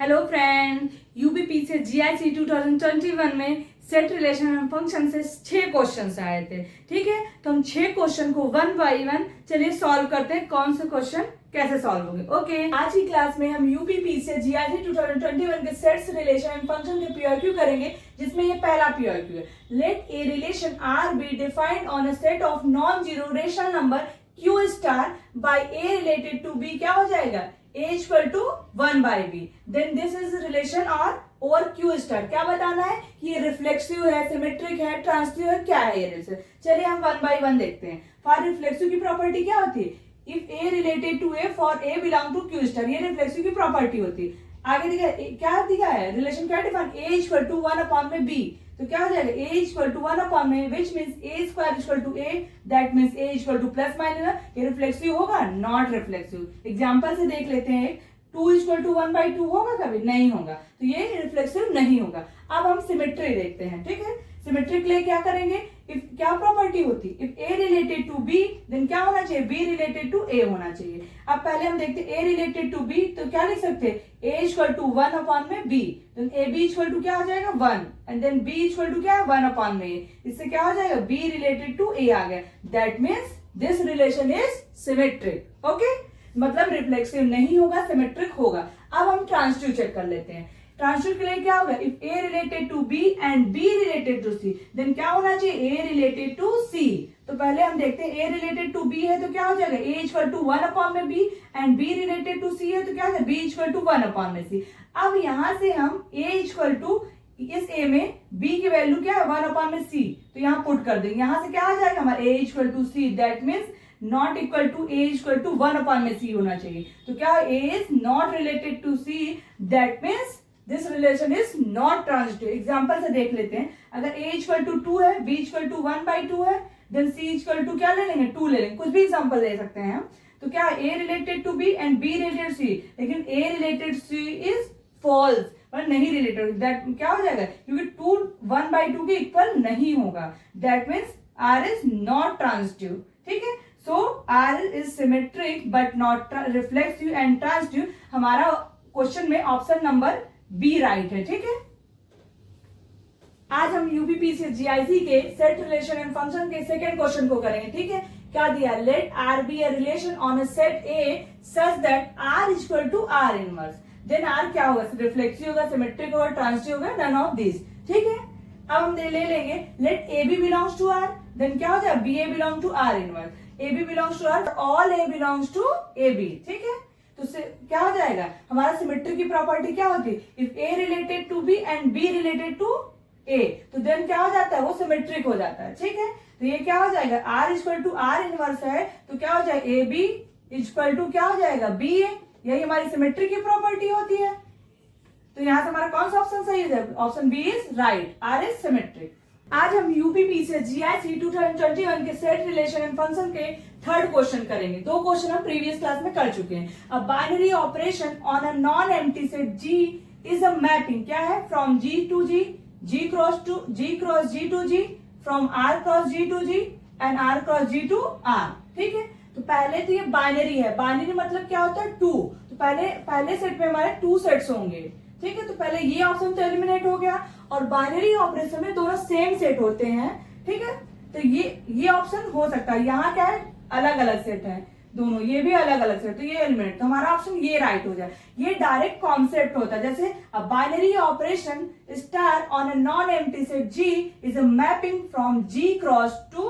Hello friend, यूबीपी से GIC 2021 में set relation and function से 6 क्वेश्चंस आए थे। ठीक है, तो हम 6 क्वेश्चन को वन बाय वन चलिए सॉल्व करते हैं। कौन से क्वेश्चन कैसे सॉल्व होंगे। ओके, आज की क्लास में हम यूबीपी से जीआईसी 2021 के सेट्स रिलेशन एंड फंक्शन के पीआरक्यू करेंगे, जिसमें ये पहला पीआरक्यू है। Let a relation R be defined on a set of non zero rational number Q star by A related to B. क्या हो जाएगा? A equal to 1 by b, then this is relation R over Q star. क्या बताना है कि ये reflexive है, symmetric है, ट्रांसटिव है, क्या है ये रिलेशन। चलिए हम 1 by 1 देखते हैं। फॉर रिफ्लेक्सिव की प्रॉपर्टी क्या होती है? If A related to A for A belong to Q star, ये रिफ्लेक्सिव की प्रॉपर्टी होती है। आगे क्या दिखा है रिलेशन, क्या define? A equal to 1 upon में B, तो क्या हो जाएगा? A इक्वल टू 1 अपॉन में which means A square equal to A, that means A equal to plus minus. ये रिफ्लेक्सिव होगा? Not reflexive. एग्जांपल से देख लेते हैं। 2 इक्वल टू 1 बाई 2 होगा कभी? नहीं होगा, तो ये रिफ्लेक्सिव नहीं होगा। अब हम सिमेट्री देखते हैं। ठीक है, सिमेट्री के लिए क्या करेंगे? इफ क्या प्रॉपर्टी होती? If A related to B, then क्या होना चाहिए? B रिलेटेड टू A होना चाहिए। अब पहले हम देखते हैं A रिलेटेड टू B, तो क्या लिख सकते हैं? A इक्वल टू 1 अपॉन में B, then AB equal to क्या हो जाएगा? 1, and then B equal to क्या है? 1 अपॉन में A। इससे क्या हो जाएगा? B रिलेटेड टू A आ गया। That means this relation is symmetric. Okay, मतलब रिफ्लेक्सिव नहीं होगा, सिमेट्रिक होगा। अब हम ट्रांसटिव चेक कर लेते हैं। ट्रांसटिव के लिए क्या होगा? If A related to B and B related to C, then क्या होना चाहिए? A related to C। तो पहले हम देखते हैं A रिलेटेड टू B है तो क्या हो जाएगा? A इक्वल टू 1 अपॉन में B, and B related to C है तो क्या हो जाएगा? B इक्वल टू 1 अपॉन में C। अब यहां से हम A इक्वल टू, इस A में B की वैल्यू क्या है? 1 अपॉन में C, तो यहाँ पुट कर देंगे। यहां से क्या आ जाएगा हमारा? A equal to C, that means not equal to A equal to 1 upon में C होना चाहिए। तो क्या A is not related to C, that means this relation is not transitive. Example से देख लेते हैं। अगर A इक्वल टू 2 है, B इक्वल टू 1 बाई 2 है, देन C इक्वल टू क्या ले लेंगे? 2 ले लेंगे। कुछ भी एग्जाम्पल दे सकते हैं हम। तो क्या A related to B and B related C, लेकिन A related C is false, मतलब नहीं रिलेटेड। दैट क्या हो जाएगा? क्योंकि 2 1 बाई 2 के इक्वल नहीं होगा। That means R is not transitive. ठीक है, so R is symmetric but not reflexive and transitive. हमारा क्वेश्चन में ऑप्शन नंबर बी राइट है। ठीक है, आज हम यूबीपी से जीआईसी के सेट रिलेशन एंड फंक्शन के सेकंड क्वेश्चन को करेंगे। ठीक है, क्या दिया? Let R be a relation on a set A such that R equal to R inverse, then R क्या होगा? रिफ्लेक्सिव होगा, सिमेट्रिक होगा, ट्रांजिटिव होगा, नन ऑफ दिस। ठीक है, अब हम ले लेंगे let A B belongs to R, then क्या हो जाएगा? B A belong to R inverse. A B belongs to R, all A belongs to A B. ठीक है, तो क्या हो जाएगा? हमारा सिमेट्री की प्रॉपर्टी क्या होती है? If A related to B and B related to A, तो देन क्या हो जाता है? वो सिमेट्रिक हो जाता है। ठीक है, तो ये क्या हो जाएगा? R equal to R inverse है, तो क्या हो जाएगा? AB इक्वल टू क्या हो जाएगा? BA। यही हमारी सिमेट्री की प्रॉपर्टी होती है। तो यहां से हमारा कौन सा ऑप्शन सही है? Option B is right, R is symmetric. आज हम यूपीपी से जीआईसी 2021 के सेट रिलेशन एंड फंक्शन के थर्ड क्वेश्चन करेंगे। 2 क्वेश्चन हम प्रीवियस क्लास में कर चुके हैं। अब binary operation on a non empty set G is a mapping, क्या है? From G to G, G cross G to G, from R cross G to G and R cross G to R। ठीक है, तो पहले तो ये binary है। Binary मतलब क्या होता है? 2। तो पहले सेट में हमारे 2 सेट्स होंगे। ठीक है, तो पहले ये ऑप्शन तो एलिमिनेट हो गया, और बाइनरी ऑपरेशन में दोनों सेम सेट होते हैं। ठीक है, तो ये ऑप्शन हो सकता है। यहाँ क्या है? अलग अलग सेट है दोनों, ये भी अलग अलग सेट, तो ये एलिमिनेट। तो हमारा ऑप्शन ये राइट हो जाए। ये डायरेक्ट कॉन्सेप्ट होता है, जैसे a binary operation star on a non empty set G is a mapping from G cross to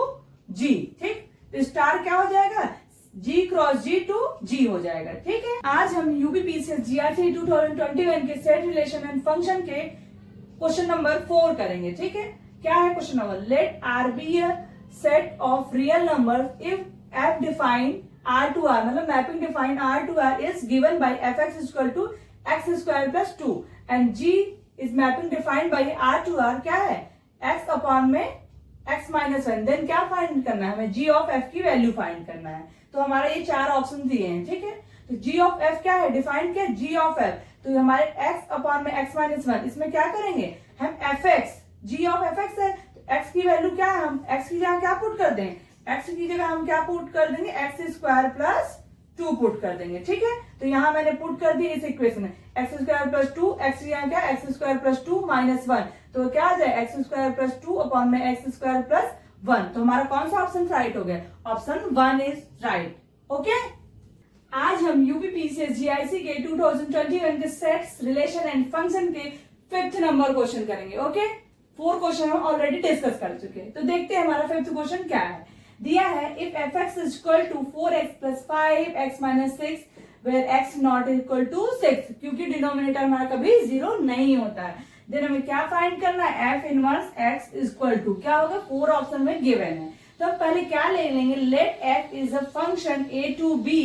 G। ठीक, तो स्टार क्या हो जाएगा? G cross G to G हो जाएगा। ठीक है, आज हम यूबीपी से जीआईसी 2021 के सेट रिलेशन एंड फंक्शन के क्वेश्चन नंबर 4 करेंगे। ठीक है, क्या है question number? Let R be a set of real numbers if f define r to r, मतलब mapping define r to r is given by fx equal to x square plus 2 and g is mapping defined by r to r, क्या है? x upon में x minus 1। देन क्या find करना है हमें? g of f की value find करना है। तो हमारे ये 4 ऑप्शन दिए हैं। ठीक है, तो g ऑफ f क्या है? डिफाइंड क्या? g ऑफ f, तो हमारे x अपॉन में x माइनस 1, इसमें क्या करेंगे हम? fx, g ऑफ fx है, तो x की वैल्यू क्या है? हम x की जगह क्या पुट कर दें? x की जगह हम क्या पुट कर देंगे? x स्क्वायर प्लस 2 पुट कर देंगे। ठीक है, तो यहां मैंने पुट कर दिया इस इक्वेशन में x square plus two, x यहाँ क्या x square plus two minus one, तो क्या आ जाए x square plus two upon में एक्स स्क्वायर प्लस वन। तो हमारा कौन सा ऑप्शन राइट हो गया? Option one is right. Okay, आज हम यूपीपीसीएस जीआईसी के 2021 के सेट्स, रिलेशन एंड फंक्शन के 5th नंबर क्वेश्चन करेंगे। ओके, 4 क्वेश्चन हम ऑलरेडी डिस्कस कर चुके हैं, तो देखते हैं हमारा 5th क्वेश्चन क्या है। दिया है if F X is equal to 4x plus 5x minus 6 where x not equal to 6, क्योंकि डिनोमिनेटर हमारा कभी 0 नहीं होता है। देन हमें क्या फाइंड करना है? F inverse x is equal to क्या होगा? 4 ऑप्शन में गिवन है, तो हम पहले क्या ले लेंगे? Let f is a function a to b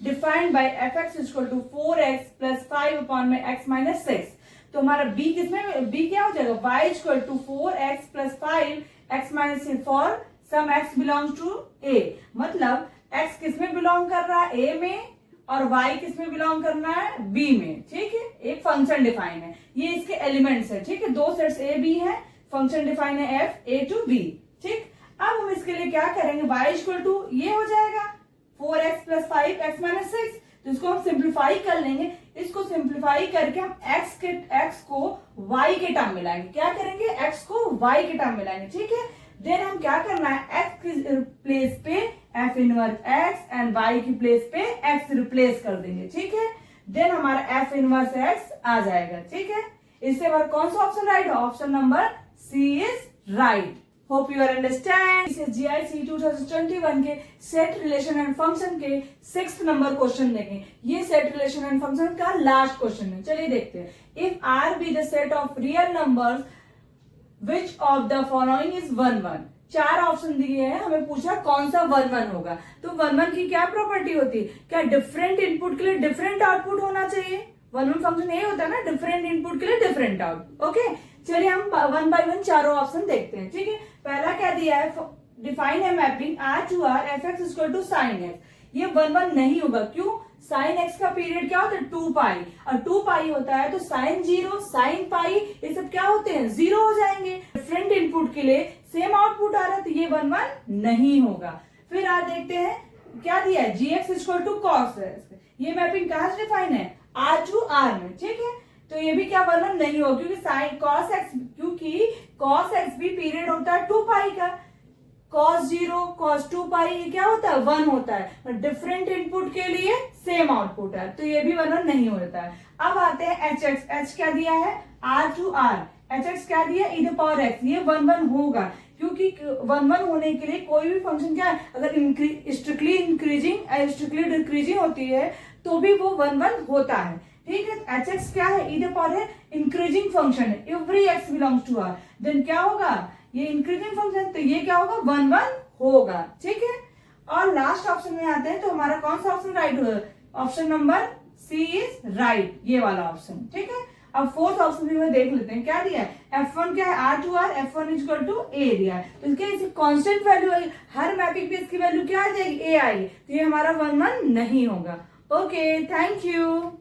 defined by fx is equal to 4x plus 5 upon में x माइनस 6। तो हमारा b किसमें? b क्या हो जाएगा? y is equal to 4x plus 5x minus 6 for some x belongs to a, मतलब x किसमें belong कर रहा है? a में, और y किसमें बिलोंग करना है? b में। ठीक है, एक फंक्शन डिफाइन है, ये इसके एलिमेंट्स है। ठीक है, 2 सेट्स a b है, फंक्शन डिफाइन है f a टू b। ठीक, अब हम इसके लिए क्या करेंगे? y इक्वल टू ये हो जाएगा 4x प्लस 5x माइनस 6, तो इसको हम सिंप्लीफाई कर लेंगे। इसको सिंप्लीफाई करके हम x को y के टर्म में लाएंगे। क्या करेंगे? x को y के टर्म में लाएंगे। ठीक है, देन हम क्या करना है? x की प्लेस पे f inverse x and y की प्लेस पे x रिप्लेस कर देंगे। ठीक है, देन हमारा f इनवर्स x आ जाएगा। ठीक है, इससे हमारा कौन सा ऑप्शन राइट है? Option number C is right. Hope you are understand. इसे जीआईसी 2021 के सेट, रिलेशन एंड फंक्शन के 6th नंबर क्वेश्चन देखें। ये सेट, रिलेशन एंड फंक्शन का लास्ट क्वेश्चन है। चलिए देखते हैं। If R be the set of real numbers which of the following is 1 1। 4 option दिए हैं, हमें पूछा कौन सा 1 1 होगा। तो 1 1 की क्या प्रॉपर्टी होती है? क्या डिफरेंट इनपुट के लिए डिफरेंट आउटपुट होना चाहिए? 1 1 फंक्शन ये होता है ना, डिफरेंट इनपुट के लिए डिफरेंट आउटपुट। ओके, चलिए हम 1 बाय 1 चारों ऑप्शन देखते हैं। ठीक है, पहला क्या दिया है? डिफाइन है mapping r to r F X equal to sine X. ये 1 1 नहीं होगा, क्यों? साइन एक्स का पीरियड क्या होता है? 2 पाई, और 2 पाई होता है तो साइन 0, साइन पाई, ये सब क्या होते हैं? 0 हो जाएंगे। डिफरेंट इनपुट के लिए सेम आउटपुट आ रहा है, तो ये 1 1 नहीं होगा। फिर आज देखते हैं क्या दिया है? G X equal to cos X. ये मैपिंग कहां से डिफाइन है? r टू r में। ठीक है, तो ये भी क्या 1 1 नहीं होगा, क्योंकि साइन कॉस एक्स, क्योंकि कॉस एक्स भी पीरियड होता है 2 पाई का। cos 0, cos 2 पाई ये क्या होता है? 1 होता है। डिफरेंट इनपुट के लिए सेम आउटपुट है, तो ये भी 1 1 नहीं होता है। अब आते हैं एच एक्स। एच क्या दिया है? r to r। H X क्या दिया? e the power x। ये 1 1 होगा, क्योंकि 1 1 होने के लिए कोई भी फंक्शन क्या है? अगर स्ट्रिक्टली इंक्रीजिंग स्ट्रिक्टली डिक्रीजिंग होती है तो भी वो 1 1 होता है। ठीक है, एच एक्स क्या है? e द पावर है, इंक्रीजिंग फंक्शन है, every x belongs to r। Then क्या होगा? ये इंक्रीजिंग फंक्शन, तो ये क्या होगा? 1 1 होगा। ठीक है, और लास्ट ऑप्शन में आते हैं, तो हमारा कौन सा ऑप्शन राइट होगा? Option number C is right, ये वाला ऑप्शन। ठीक है, अब 4th ऑप्शन भी में देख लेते हैं क्या दिया है। f1 क्या है? r to r, f1 is equal to a दिया है, तो इसके इसे कांस्टेंट वैल्यू है, हर मैपिंग पे इसकी वैल्यू क्या आ जाएगी? a आएगी, तो ये हमारा 1 1 नहीं होगा। Okay, thank you.